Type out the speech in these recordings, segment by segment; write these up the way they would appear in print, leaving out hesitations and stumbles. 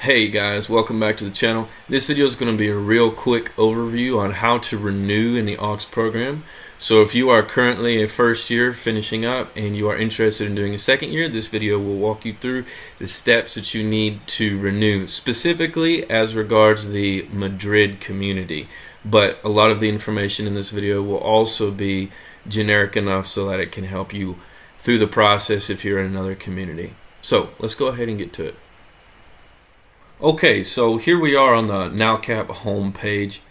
Hey guys, welcome back to the channel. This video is going to be a real quick overview on how to renew in the AUX program. So if you are currently a first year finishing up and you are interested in doing a second year, this video will walk you through the steps that you need to renew, specifically as regards the Madrid community. But a lot of the information in this video will also be generic enough so that it can help you through the process if you're in another community. So let's go ahead and get to it. Okay, so here we are on the NALCAP home page,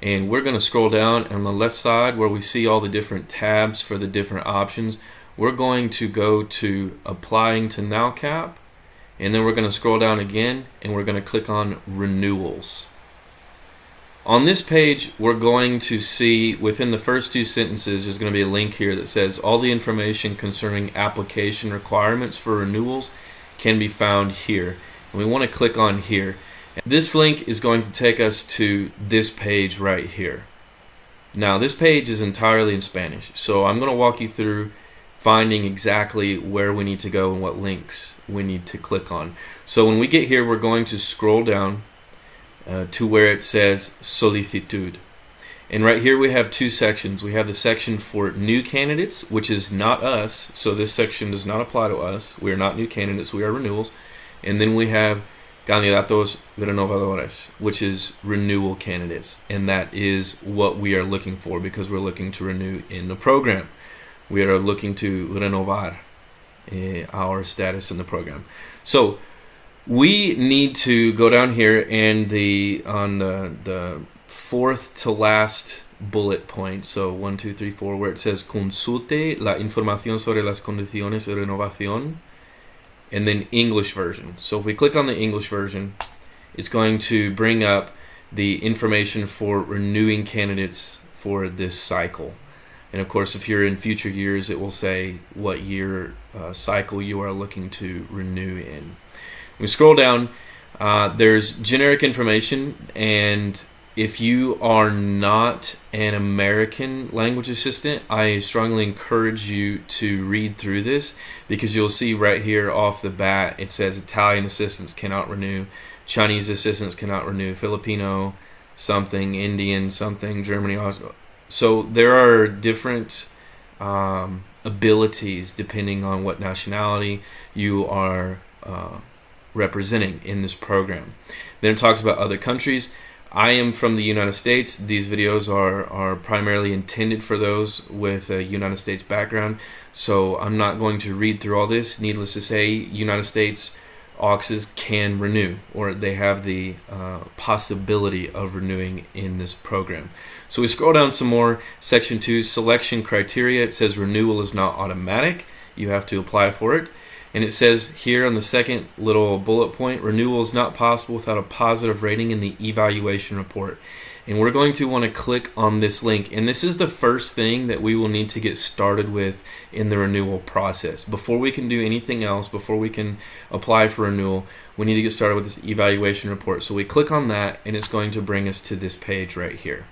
and we're going to scroll down on the left side where we see all the different tabs for the different options. We're going to go to applying to NALCAP, and then we're going to scroll down again and we're going to click on renewals. On this page, we're going to see within the first two sentences, there's going to be a link here that says all the information concerning application requirements for renewals can be found here. We want to click on here. This link is going to take us to this page right here. Now this page is entirely in Spanish, so I'm going to walk you through finding exactly where we need to go and what links we need to click on. So when we get here, we're going to scroll down to where it says solicitud. And right here we have two sections. We have the section for new candidates, which is not us, so this section does not apply to us. We are not new candidates, we are renewals. And then we have candidatos renovadores, which is renewal candidates. And that is what we are looking for because we're looking to renew in the program. We are looking to renovar our status in the program. So we need to go down here and on the fourth to last bullet point, so 1, 2, 3, 4, where it says consulte la información sobre las condiciones de renovación, and then English version. So if we click on the English version, it's going to bring up the information for renewing candidates for this cycle. And of course, if you're in future years, it will say what year cycle you are looking to renew in. We scroll down, there's generic information, and if you are not an American language assistant, I strongly encourage you to read through this because you'll see right here off the bat it says Italian assistants cannot renew, Chinese assistants cannot renew, Filipino something, Indian something, Germany. So there are different abilities depending on what nationality you are representing in this program. Then it talks about other countries. I am from the United States. These videos are primarily intended for those with a United States background, so I'm not going to read through all this. Needless to say, United States AUXes can renew, or they have the possibility of renewing in this program. So we scroll down some more. Section 2, selection criteria. It says renewal is not automatic. You have to apply for it. And it says here on the second little bullet point, renewal is not possible without a positive rating in the evaluation report. And we're going to want to click on this link. And this is the first thing that we will need to get started with in the renewal process. Before we can do anything else, before we can apply for renewal, we need to get started with this evaluation report. So we click on that, and it's going to bring us to this page right here.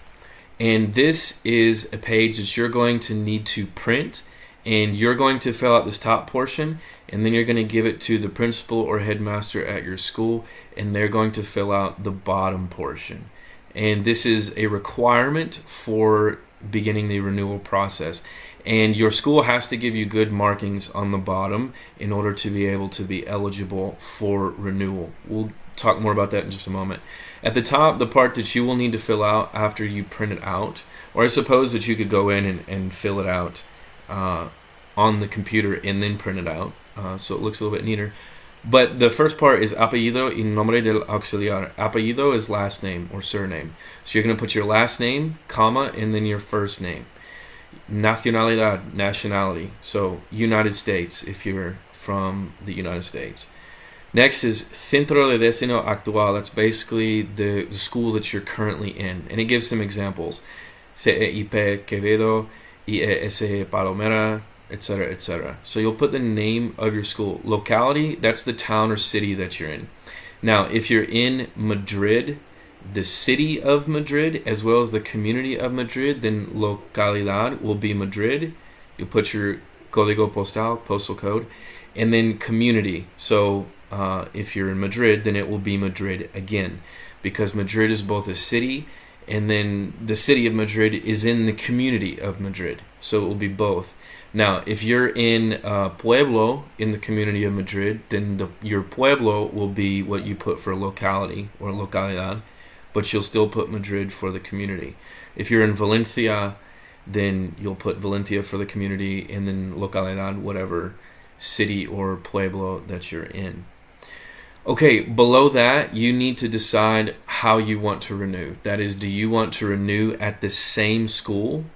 And this is a page that you're going to need to print, and you're going to fill out this top portion, and then you're going to give it to the principal or headmaster at your school, and they're going to fill out the bottom portion. And this is a requirement for beginning the renewal process. And your school has to give you good markings on the bottom in order to be able to be eligible for renewal. We'll talk more about that in just a moment. At the top, the part that you will need to fill out after you print it out, or I suppose that you could go in and fill it out on the computer and then print it out, so it looks a little bit neater. But the first part is apellido y nombre del auxiliar. Apellido is last name or surname. So you're going to put your last name, comma, and then your first name. Nacionalidad, nationality. So United States if you're from the United States. Next is centro de destino actual. That's basically the school that you're currently in. And it gives some examples. CEIP Quevedo, IES Palomera, etc., etc. So you'll put the name of your school. Locality, that's the town or city that you're in. Now, if you're in Madrid, the city of Madrid, as well as the community of Madrid, then localidad will be Madrid. You'll put your código postal, postal code, and then community. So if you're in Madrid, then it will be Madrid again, because Madrid is both a city, and then the city of Madrid is in the community of Madrid, so it will be both. Now, if you're in Pueblo in the community of Madrid, then your Pueblo will be what you put for locality or localidad, but you'll still put Madrid for the community. If you're in Valencia, then you'll put Valencia for the community, and then localidad, whatever city or pueblo that you're in. Okay, below that, you need to decide how you want to renew. That is, do you want to renew at the same school?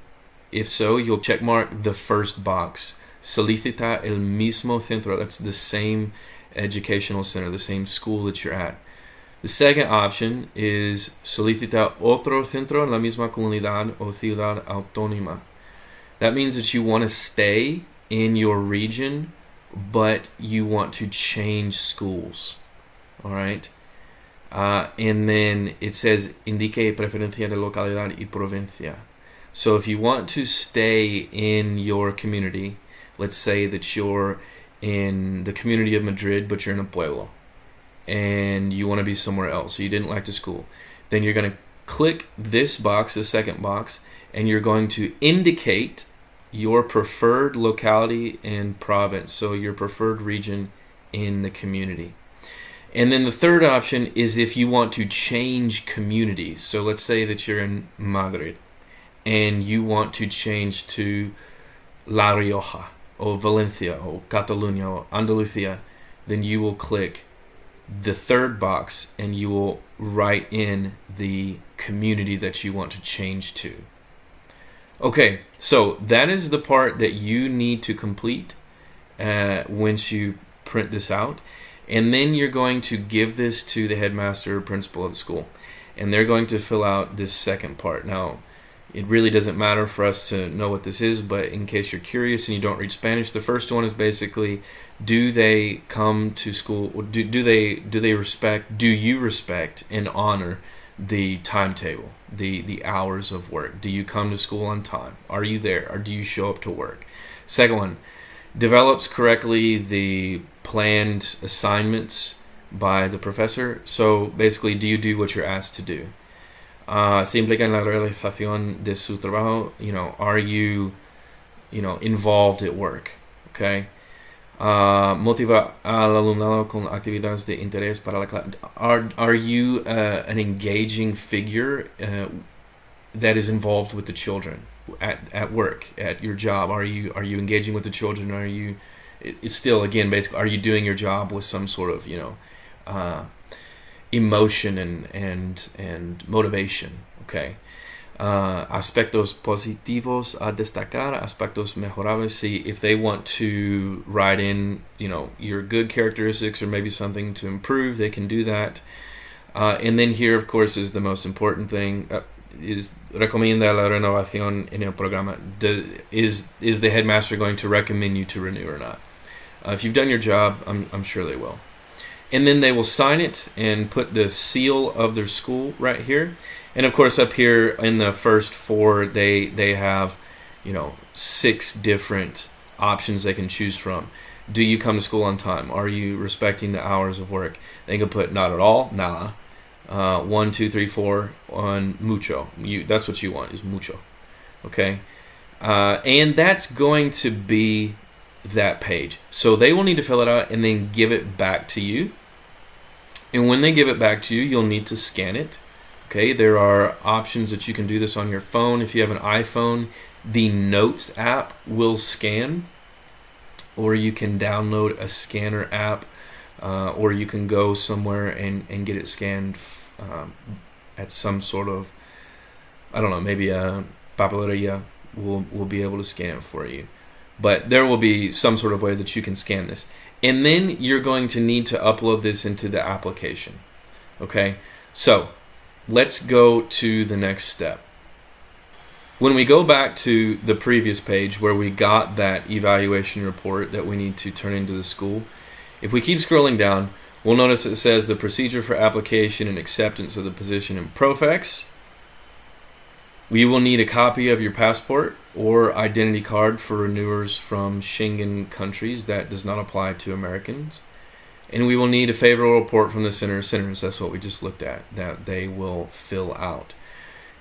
If so, you'll check mark the first box. Solicita el mismo centro. That's the same educational center, the same school that you're at. The second option is solicita otro centro en la misma comunidad o ciudad autónoma. That means that you want to stay in your region, but you want to change schools. All right. And then it says indique preferencia de localidad y provincia. So if you want to stay in your community, let's say that you're in the community of Madrid, but you're in a pueblo, and you want to be somewhere else, so you didn't like the school, then you're going to click this box, the second box, and you're going to indicate your preferred locality and province, so your preferred region in the community. And then the third option is if you want to change communities. So let's say that you're in Madrid and you want to change to La Rioja or Valencia or Catalunya or Andalusia, then you will click the third box and you will write in the community that you want to change to. Okay, so that is the part that you need to complete once you print this out. And then you're going to give this to the headmaster or principal of the school, and they're going to fill out this second part. Now, it really doesn't matter for us to know what this is, but in case you're curious and you don't read Spanish, the first one is basically, do they come to school? Do you respect and honor the timetable, the hours of work? Do you come to school on time? Are you there? Or do you show up to work? Second one, develops correctly the planned assignments by the professor. So basically, do you do what you're asked to do? Se implica en la realización de su trabajo. Are you, involved at work? Okay. Motiva al alumnado con actividades de interés para la clase. Are you an engaging figure that is involved with the children at work, at your job? Are you engaging with the children? Are you? It's still, again, basically, are you doing your job with some sort of emotion and motivation? Okay. Aspectos positivos a destacar, aspectos mejorables. See if they want to write in, your good characteristics or maybe something to improve, they can do that. And then here, of course, is the most important thing. Is recomienda la renovación en el programa. Is the headmaster going to recommend you to renew or not? If you've done your job, I'm sure they will. And then they will sign it and put the seal of their school right here. And of course, up here in the first four, they have 6 different options they can choose from. Do you come to school on time? Are you respecting the hours of work? They can put not at all, nada. 1, 2, 3, 4 on mucho. That's what you want, is mucho. Okay? And that's going to be that page. So they will need to fill it out and then give it back to you. And when they give it back to you, you'll need to scan it. Okay? There are options that you can do this on your phone. If you have an iPhone, the Notes app will scan, or you can download a scanner app, or you can go somewhere and get it scanned at some sort of, I don't know, maybe a papeleria will be able to scan it for you. But there will be some sort of way that you can scan this. And then you're going to need to upload this into the application. Okay? So let's go to the next step. When we go back to the previous page where we got that evaluation report that we need to turn into the school, if we keep scrolling down, we'll notice it says the procedure for application and acceptance of the position in Profex. We will need a copy of your passport or identity card for renewers from Schengen countries. That does not apply to Americans. And we will need a favorable report from the center of centers. That's what we just looked at, that they will fill out.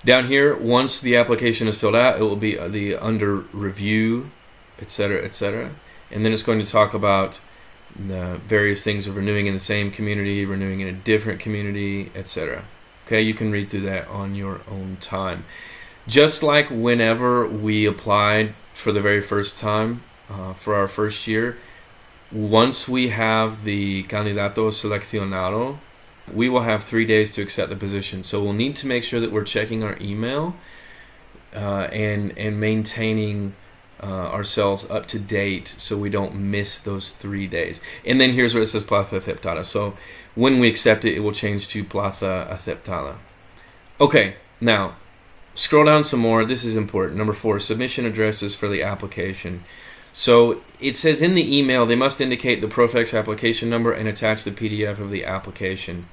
Down here, once the application is filled out, it will be the under review, etc., etc. And then it's going to talk about the various things of renewing in the same community, renewing in a different community, etc. Okay, you can read through that on your own time. Just like whenever we applied for the very first time for our first year, once we have the candidato seleccionado, we will have 3 days to accept the position. So we'll need to make sure that we're checking our email and maintaining ourselves up to date so we don't miss those 3 days. And then here's where it says plaza aceptada. So when we accept it, it will change to plaza aceptada. Okay, now scroll down some more. This is important. Number 4, submission addresses for the application. So it says in the email, they must indicate the Profex application number and attach the PDF of the application.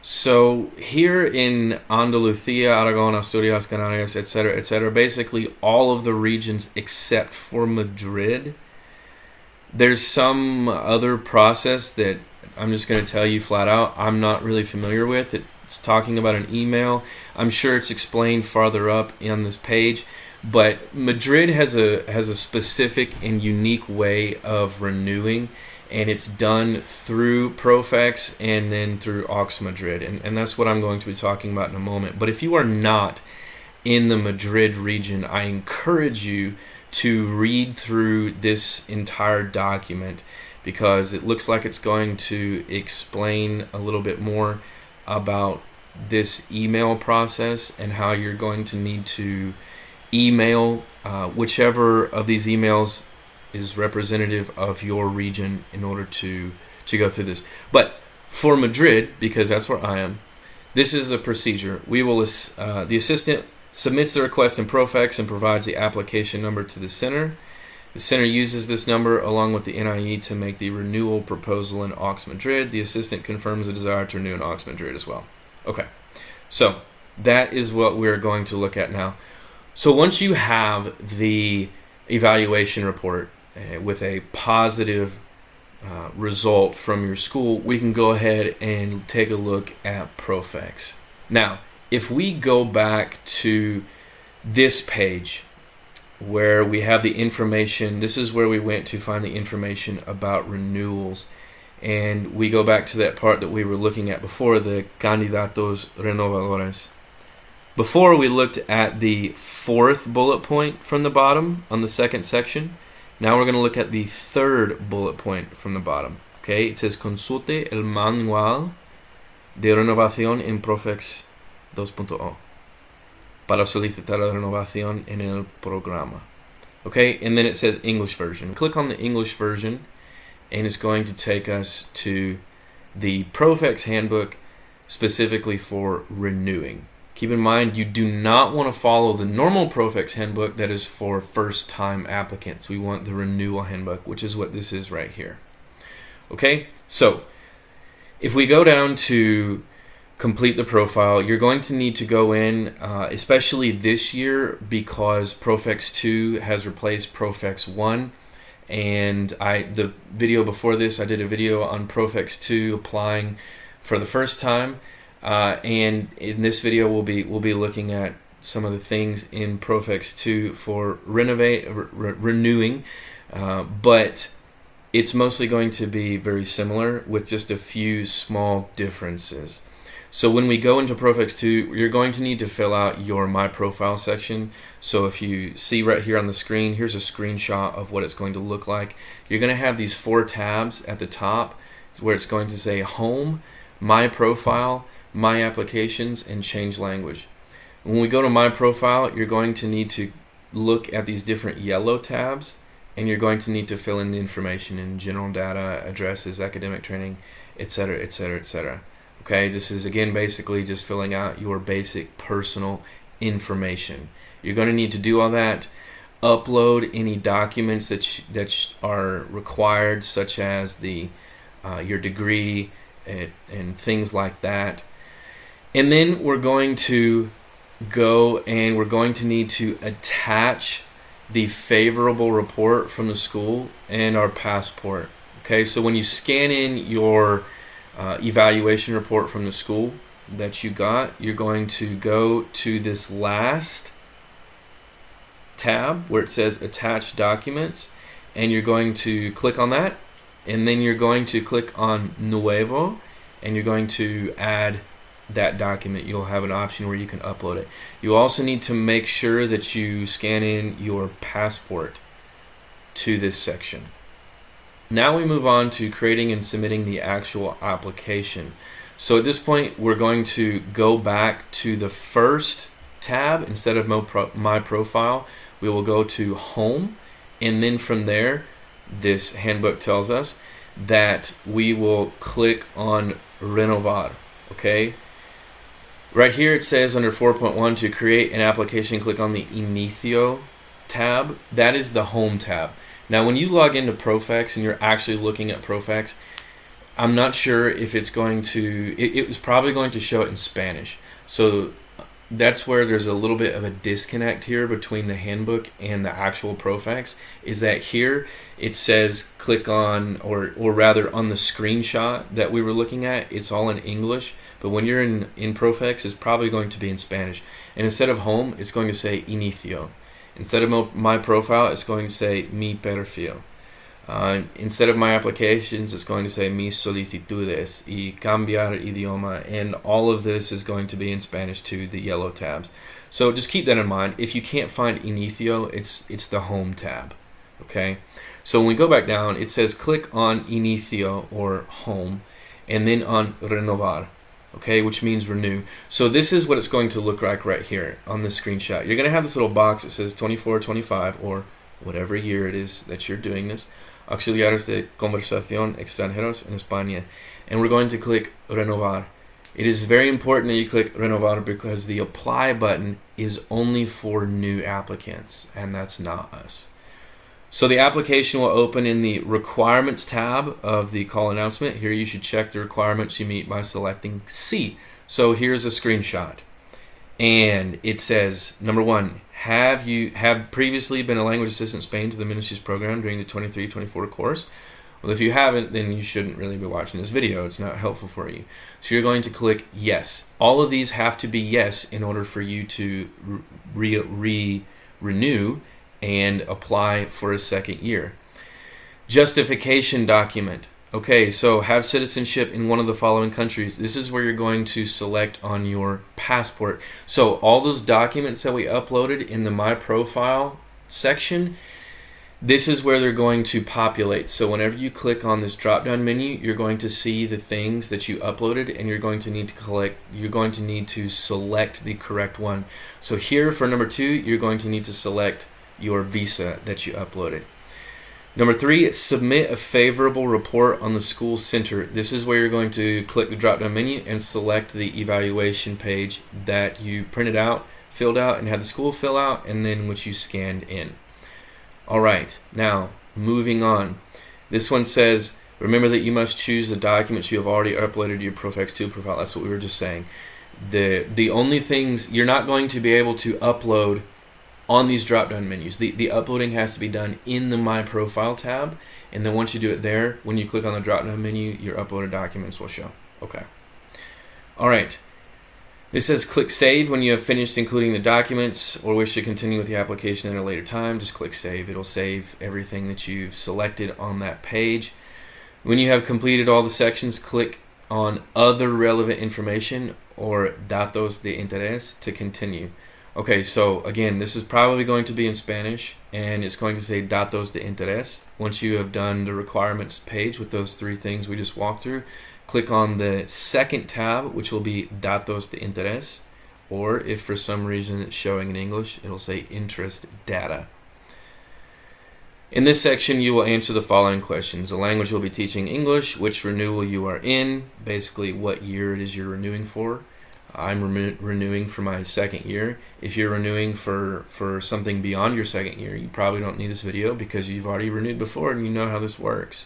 So here in Andalucía, Aragon, Asturias, Canarias, etc., basically all of the regions except for Madrid, there's some other process that I'm just going to tell you flat out I'm not really familiar with. It's talking about an email. I'm sure it's explained farther up on this page. But Madrid has a specific and unique way of renewing, and it's done through Profex and then through Aux Madrid. And that's what I'm going to be talking about in a moment. But if you are not in the Madrid region, I encourage you to read through this entire document because it looks like it's going to explain a little bit more about this email process and how you're going to need to email whichever of these emails is representative of your region in order to go through this. But for Madrid, because that's where I am, this is the procedure. We will the assistant submits the request in Profex and provides the application number to the center. The center uses this number along with the NIE to make the renewal proposal in Aux Madrid. The assistant confirms the desire to renew in Aux Madrid as well. Okay, so that is what we're going to look at now. So once you have the evaluation report with a positive result from your school, we can go ahead and take a look at Profex. Now, if we go back to this page where we have the information, this is where we went to find the information about renewals. And we go back to that part that we were looking at before, the candidatos renovadores. Before we looked at the 4th bullet point from the bottom on the 2nd section. Now we're going to look at the 3rd bullet point from the bottom. Okay, it says consulte el manual de renovación en Profex 2.0 para solicitar la renovación en el programa. Okay, and then it says English version. Click on the English version and it's going to take us to the Profex handbook specifically for renewing. Keep in mind, you do not want to follow the normal Profex handbook that is for first-time applicants. We want the renewal handbook, which is what this is right here. Okay, so if we go down to complete the profile, you're going to need to go in, especially this year, because Profex 2 has replaced Profex 1. And the video before this, I did a video on Profex 2 applying for the first time. And in this video, we'll be looking at some of the things in Profex 2 for renewing, but it's mostly going to be very similar with just a few small differences. So when we go into Profex 2, you're going to need to fill out your My Profile section. So if you see right here on the screen, here's a screenshot of what it's going to look like. You're going to have these 4 tabs at the top where it's going to say Home, My Profile, My Applications, and Change Language. When we go to My Profile, you're going to need to look at these different yellow tabs, and you're going to need to fill in the information in general data, addresses, academic training, etc., etc., etc. Okay, this is again basically just filling out your basic personal information. You're going to need to do all that, upload any documents that are required, such as your degree and things like that. And then we're going to go and we're going to need to attach the favorable report from the school and our passport. Okay, so when you scan in your evaluation report from the school that you got, you're going to go to this last tab where it says attach documents, and you're going to click on that, and then you're going to click on nuevo, and you're going to add that document. You'll have an option where you can upload it. You also need to make sure that you scan in your passport to this section. Now we move on to creating and submitting the actual application. So at this point, we're going to go back to the first tab. Instead of My Profile, we will go to Home, and then from there, this handbook tells us that we will click on Renovar. Okay? Right here it says under 4.1 to create an application, click on the Inicio tab. That is the Home tab. Now when you log into Profex and you're actually looking at Profex, I'm not sure if it's going to, it was probably going to show it in Spanish. So that's where there's a little bit of a disconnect here between the handbook and the actual Profex, is that here it says click on, or rather on the screenshot that we were looking at, it's all in English, but when you're in Profex, it's probably going to be in Spanish. And instead of home, it's going to say inicio. Instead of my profile, it's going to say mi perfil. Instead of my applications, it's going to say mis solicitudes y cambiar idioma, and all of this is going to be in Spanish too, the yellow tabs. So just keep that in mind. If you can't find Inicio, it's the Home tab. Okay. So when we go back down, it says click on Inicio or Home, and then on Renovar. Okay, which means renew. So this is what it's going to look like right here on the screenshot. You're going to have this little box that says 24, 25, or whatever year it is that you're doing this. Auxiliares de conversación extranjeros en España. And we're going to click Renovar. It is very important that you click Renovar because the apply button is only for new applicants, and that's not us. So the application will open in the requirements tab of the call announcement. Here you should check the requirements you meet by selecting C. So here's a screenshot. And it says, number 1, have previously been a language assistant in Spain to the ministry's program during the 23-24 course? Well, if you haven't, then you shouldn't really be watching this video. It's not helpful for you. So you're going to click yes. All of these have to be yes in order for you to renew and apply for a second year. Justification document. Okay, so have citizenship in one of the following countries. This is where you're going to select on your passport. So all those documents that we uploaded in the My Profile section, this is where they're going to populate. So whenever you click on this drop-down menu, you're going to see the things that you uploaded, and you're going to need to select the correct one. So here for number 2, you're going to need to select your visa that you uploaded. Number 3, submit a favorable report on the school center. This is where you're going to click the drop-down menu and select the evaluation page that you printed out, filled out, and had the school fill out, and then which you scanned in. All right, now moving on. This one says, remember that you must choose the documents you have already uploaded to your Profex 2 profile. That's what we were just saying. The only things you're not going to be able to upload on these drop-down menus. The uploading has to be done in the My Profile tab, and then once you do it there, when you click on the drop-down menu, your uploaded documents will show. Okay. All right. This says click Save when you have finished including the documents or wish to continue with the application at a later time. Just click Save. It'll save everything that you've selected on that page. When you have completed all the sections, click on Other Relevant Information or Datos de Interés to continue. Okay, so again, this is probably going to be in Spanish, and it's going to say Datos de Interés. Once you have done the requirements page with those 3 things we just walked through, click on the second tab, which will be Datos de Interés, or if for some reason it's showing in English, it'll say Interest Data. In this section, you will answer the following questions. The language you'll be teaching English, which renewal you are in, basically what year it is you're renewing for. I'm renewing for my second year. If you're renewing for something beyond your second year, you probably don't need this video because you've already renewed before and you know how this works.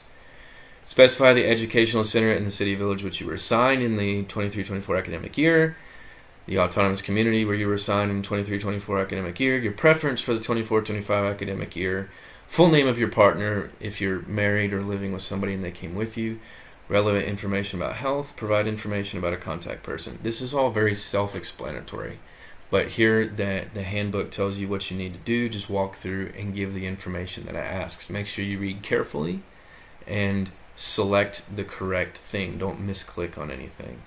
Specify the educational center in the city or village which you were assigned in the 23-24 academic year, the autonomous community where you were assigned in the 23-24 academic year, your preference for the 24-25 academic year, full name of your partner if you're married or living with somebody and they came with you, relevant information about health, provide information about a contact person. This is all very self-explanatory, but here the handbook tells you what you need to do. Just walk through and give the information that it asks. Make sure you read carefully and select the correct thing. Don't misclick on anything.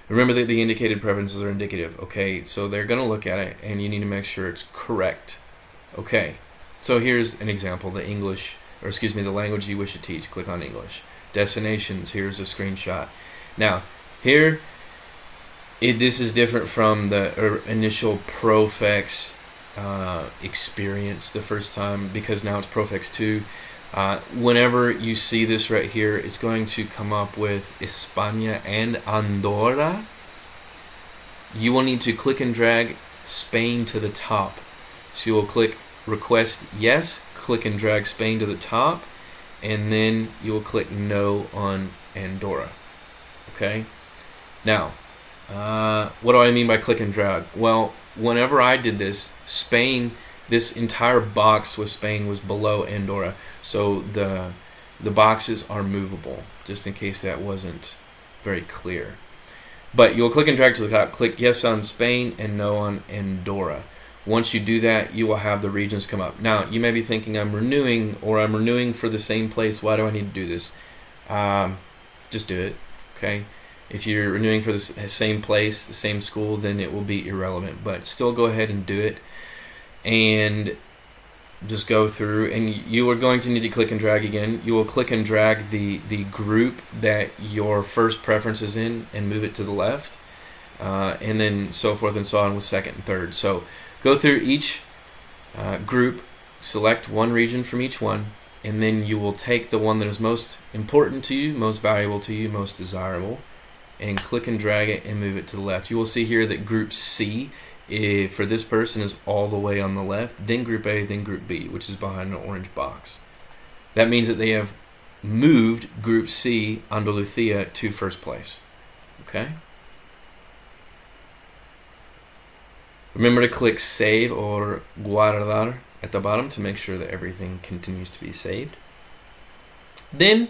Remember that the indicated preferences are indicative. Okay, so they're going to look at it and you need to make sure it's correct. Okay, so here's an example. The language you wish to teach. Click on English. Destinations, here's a screenshot. Now, here, this is different from the initial Profex experience the first time, because now it's Profex 2. Whenever you see this right here, it's going to come up with España and Andorra. You will need to click and drag Spain to the top. So you will click request yes, click and drag Spain to the top, and then you will click no on Andorra. Okay? Now, what do I mean by click and drag? Well, whenever I did this, Spain, this entire box with Spain was below Andorra. So the boxes are movable, just in case that wasn't very clear. But you'll click and drag to the top, click yes on Spain and no on Andorra. Once you do that, you will have the regions come up. Now, you may be thinking, I'm renewing for the same place. Why do I need to do this? Just do it, okay? If you're renewing for the same place, the same school, then it will be irrelevant. But still go ahead and do it. And just go through, and you are going to need to click and drag again. You will click and drag the group that your first preference is in and move it to the left, and then so forth and so on with second and third. So go through each group, select one region from each one, and then you will take the one that is most important to you, most valuable to you, most desirable, and click and drag it and move it to the left. You will see here that group C for this person is all the way on the left, then group A, then group B, which is behind an orange box. That means that they have moved group C, Andalucía, to first place. Okay? Remember to click save or guardar at the bottom to make sure that everything continues to be saved. Then,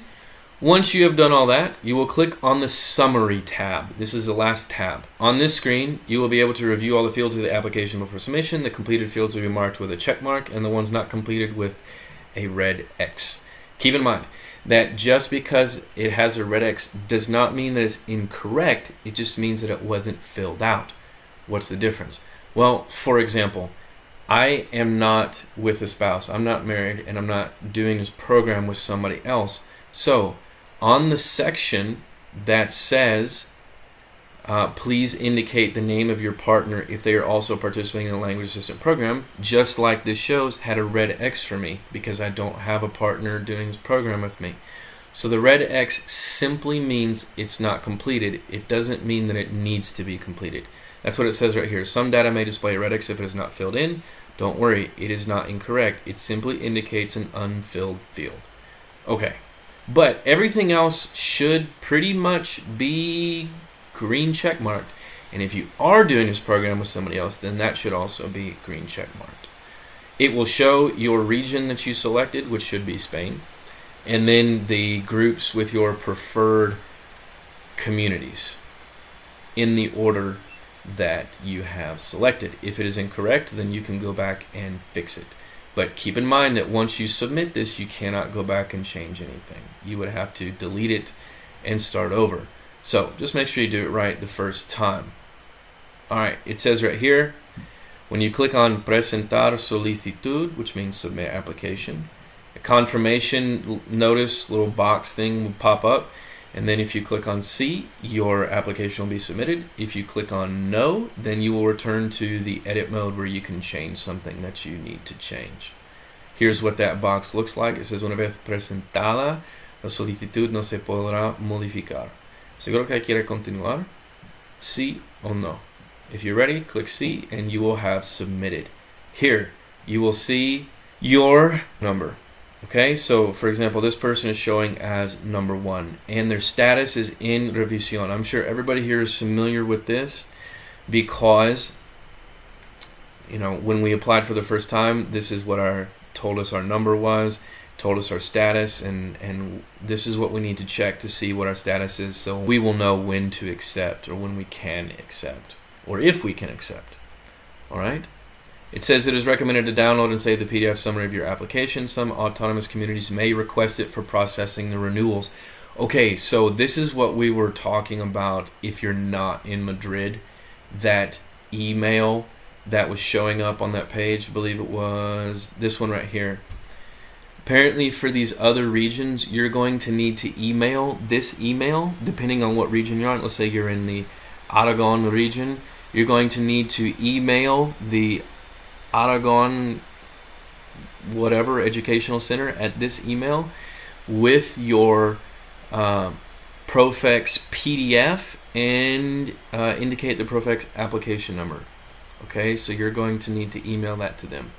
once you have done all that, you will click on the Summary tab. This is the last tab. On this screen, you will be able to review all the fields of the application before submission. The completed fields will be marked with a check mark, and the ones not completed with a red X. Keep in mind that just because it has a red X does not mean that it's incorrect. It just means that it wasn't filled out. What's the difference? Well, for example, I am not with a spouse. I'm not married, and I'm not doing this program with somebody else. So, on the section that says, please indicate the name of your partner if they are also participating in the language assistant program, just like this shows, had a red X for me because I don't have a partner doing this program with me. So the red X simply means it's not completed. It doesn't mean that it needs to be completed. That's what it says right here. Some data may display a red X if it is not filled in. Don't worry, it is not incorrect. It simply indicates an unfilled field. Okay. But everything else should pretty much be green check marked. And if you are doing this program with somebody else, then that should also be green check marked. It will show your region that you selected, which should be Spain, and then the groups with your preferred communities in the order that you have selected. If it is incorrect, then you can go back and fix it. But keep in mind that once you submit this, you cannot go back and change anything. You would have to delete it and start over. So just make sure you do it right the first time. Alright, it says right here, when you click on Presentar Solicitud, which means submit application, a confirmation notice, little box thing will pop up. And then if you click on C, your application will be submitted. If you click on No, then you will return to the edit mode where you can change something that you need to change. Here's what that box looks like. It says, una vez presentada, la solicitud no se podrá modificar. ¿Seguro que quiere continuar? Sí o no. If you're ready, click C and you will have submitted. Here, you will see your number. Okay, so for example, this person is showing as number 1 and their status is in revisión. I'm sure everybody here is familiar with this because, when we applied for the first time, this is what our told us our number was, told us our status, and this is what we need to check to see what our status is, so we will know when to accept or when we can accept or if we can accept. All right. It says it is recommended to download and save the PDF summary of your application. Some autonomous communities may request it for processing the renewals. Okay, so this is what we were talking about if you're not in Madrid. That email that was showing up on that page, I believe it was this one right here. Apparently for these other regions, you're going to need to email this email, depending on what region you're on. Let's say you're in the Aragon region. You're going to need to email the Aragon whatever educational center at this email with your Profex PDF and indicate the Profex application number. Okay, so you're going to need to email that to them.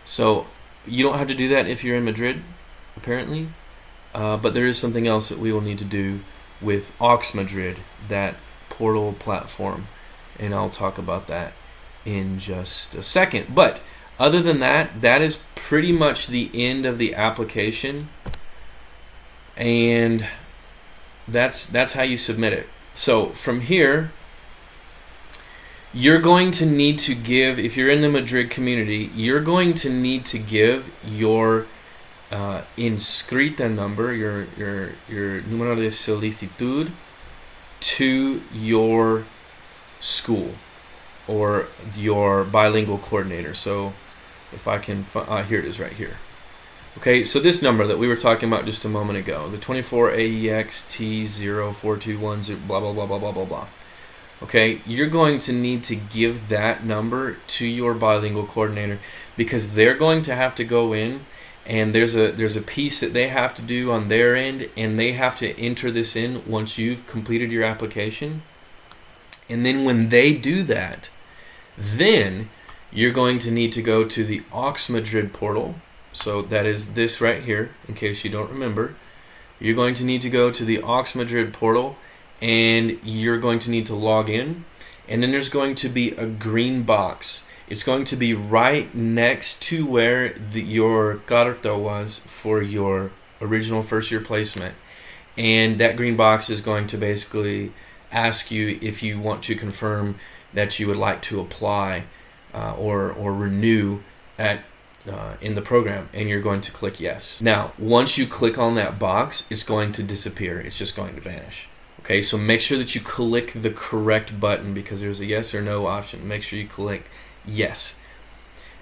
So you don't have to do that if you're in Madrid, apparently, but there is something else that we will need to do with Aux Madrid, that portal platform, and I'll talk about that in just a second. But other than that, that is pretty much the end of the application, and that's how you submit it. So from here, you're going to need to give, if you're in the Madrid community, you're going to need to give your inscrita number, your número de solicitud, to your school or your bilingual coordinator. So if I can, here it is right here. Okay, so this number that we were talking about just a moment ago, the 24AEXT04210, blah, blah, blah, blah, blah, blah, blah. Okay, you're going to need to give that number to your bilingual coordinator, because they're going to have to go in, and there's a piece that they have to do on their end, and they have to enter this in once you've completed your application. And then when they do that, then you're going to need to go to the Aux Madrid portal. So that is this right here, in case you don't remember. You're going to need to go to the Aux Madrid portal, and you're going to need to log in. And then there's going to be a green box. It's going to be right next to where your carta was for your original first year placement. And that green box is going to basically ask you if you want to confirm that you would like to apply or renew in the program, and you're going to click yes. Now, once you click on that box, it's going to disappear. It's just going to vanish. Okay, so make sure that you click the correct button, because there's a yes or no option. Make sure you click yes.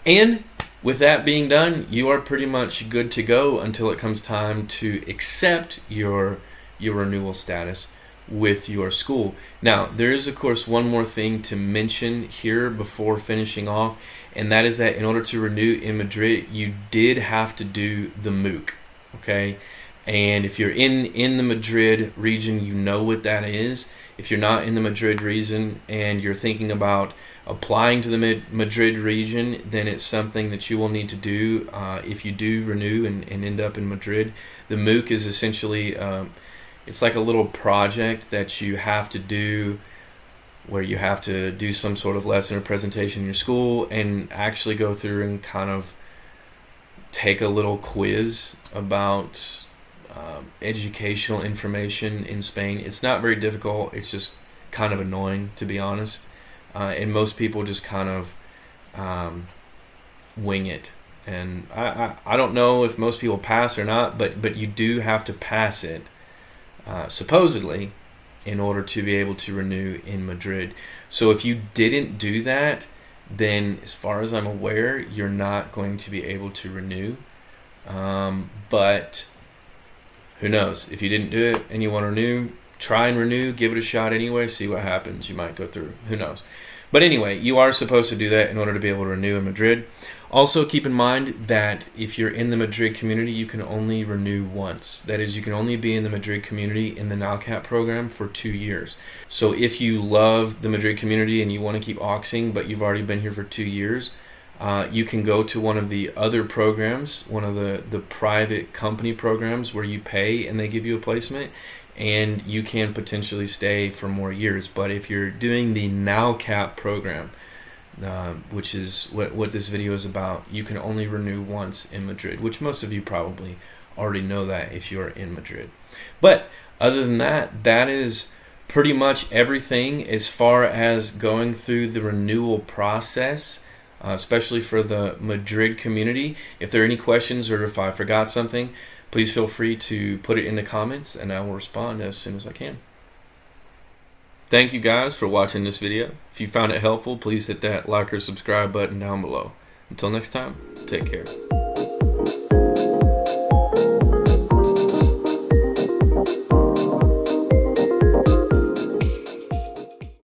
And with that being done, you are pretty much good to go until it comes time to accept your renewal status with your school. Now, there is of course one more thing to mention here before finishing off, and that is that in order to renew in Madrid, you did have to do the MOOC. Okay, and if you're in the Madrid region, you know what that is. If you're not in the Madrid region and you're thinking about applying to the Madrid region, then it's something that you will need to do if you do renew and end up in Madrid. The MOOC is essentially it's like a little project that you have to do, where you have to do some sort of lesson or presentation in your school and actually go through and kind of take a little quiz about educational information in Spain. It's not very difficult. It's just kind of annoying, to be honest. And most people just kind of wing it. And I don't know if most people pass or not, but you do have to pass it, supposedly, in order to be able to renew in Madrid. So if you didn't do that, then as far as I'm aware, you're not going to be able to renew. But who knows? If you didn't do it and you want to renew, try and renew, give it a shot anyway, see what happens. You might go through. Who knows? But anyway, you are supposed to do that in order to be able to renew in Madrid. Also, keep in mind that if you're in the Madrid community, you can only renew once. That is, you can only be in the Madrid community in the NALCAP program for 2 years. So if you love the Madrid community and you want to keep auxing, but you've already been here for 2 years, you can go to one of the other programs, one of the private company programs where you pay and they give you a placement, and you can potentially stay for more years. But if you're doing the NALCAP program, which is what this video is about. You can only renew once in Madrid, which most of you probably already know that if you're in Madrid. But other than that, that is pretty much everything as far as going through the renewal process, especially for the Madrid community. If there are any questions or if I forgot something, please feel free to put it in the comments and I will respond as soon as I can. Thank you guys for watching this video. If you found it helpful, please hit that like or subscribe button down below. Until next time, take care.